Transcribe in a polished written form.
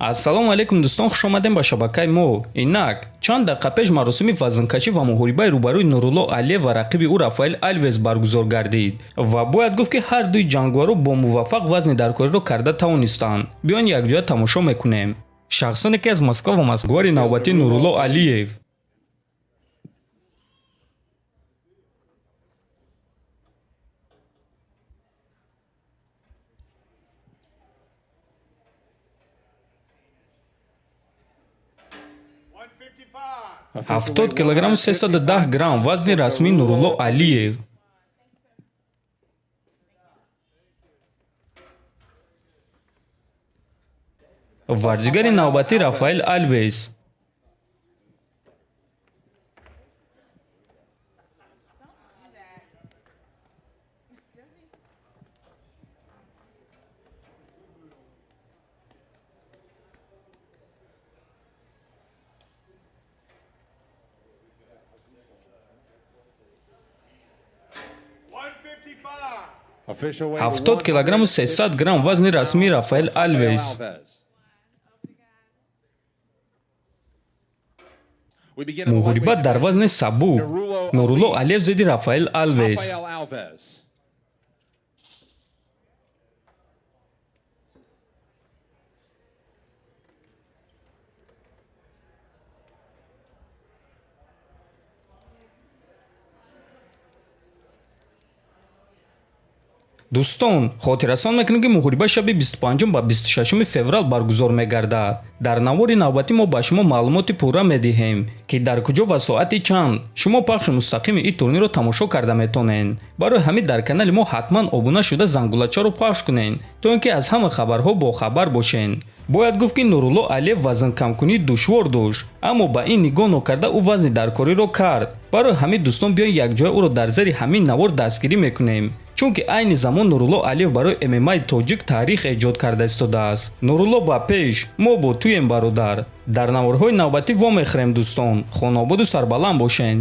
ассалому алейкум дӯстон, хуш омадем ба шабакаи мо. Инак чанд дақиқа пеш маросими вазнкашӣ ва муҳорибаи рӯбарӯи Нурулло Алиев ва рақиби ӯ РАФАЕЛ Алвес баргузор гардид ва бояд гуфт ки ҳар дуи ҷангоро бо муваффақ вазни даркориро карда тавонистанд. Биён якҷоя тамошо мекунем. Шахсон яке аз Москва ва масквари навбатии Нурулло Алиев. ҳафтод килограмму 310 грамм вазни расмии Нурулло Алиев. варзишгари навбатӣ РАФАЕЛ Алвес. ҳафтод килограмму 300 грамм вазни расмии РАФАЕЛ Алвес. муҳорибат дар вазни сабук. Нурулло Алиев зидди РАФАЕЛ Алвес. дӯстон, хотиррасон мекунем ки муҳориба шаби 25 ба 26 феврал баргузор мегардад. дар навори навбатӣ мо ба шумо маълумоти пурра медиҳем ки дар куҷо ва соати чанд шумо пахши мустақими ин турнирро тамошо карда метонед. барои ҳамин дар канали мо ҳатман обуна шуда зангулачаро пахш кунед, то ин ки аз ҳама хабарҳо бохабар бошед. бояд гуфт ки Нурулло Алиев вазн камкунӣ душвор дошт, аммо ба ин нигоҳ нокарда ӯ вазни даркориро кард. барои ҳамин дӯстон биён якҷоя ӯро дар зери ҳамин навор дастгирӣ мекунем, чунки айни замон Нурулло Алиев барои ММАи тоҷик таърих эҷод карда истодааст. Нурулло ба пеш, мо бо туем бародар. дар наворҳои навбатӣ вомехӯрем дӯстон. хонободу сарбаланд бошед.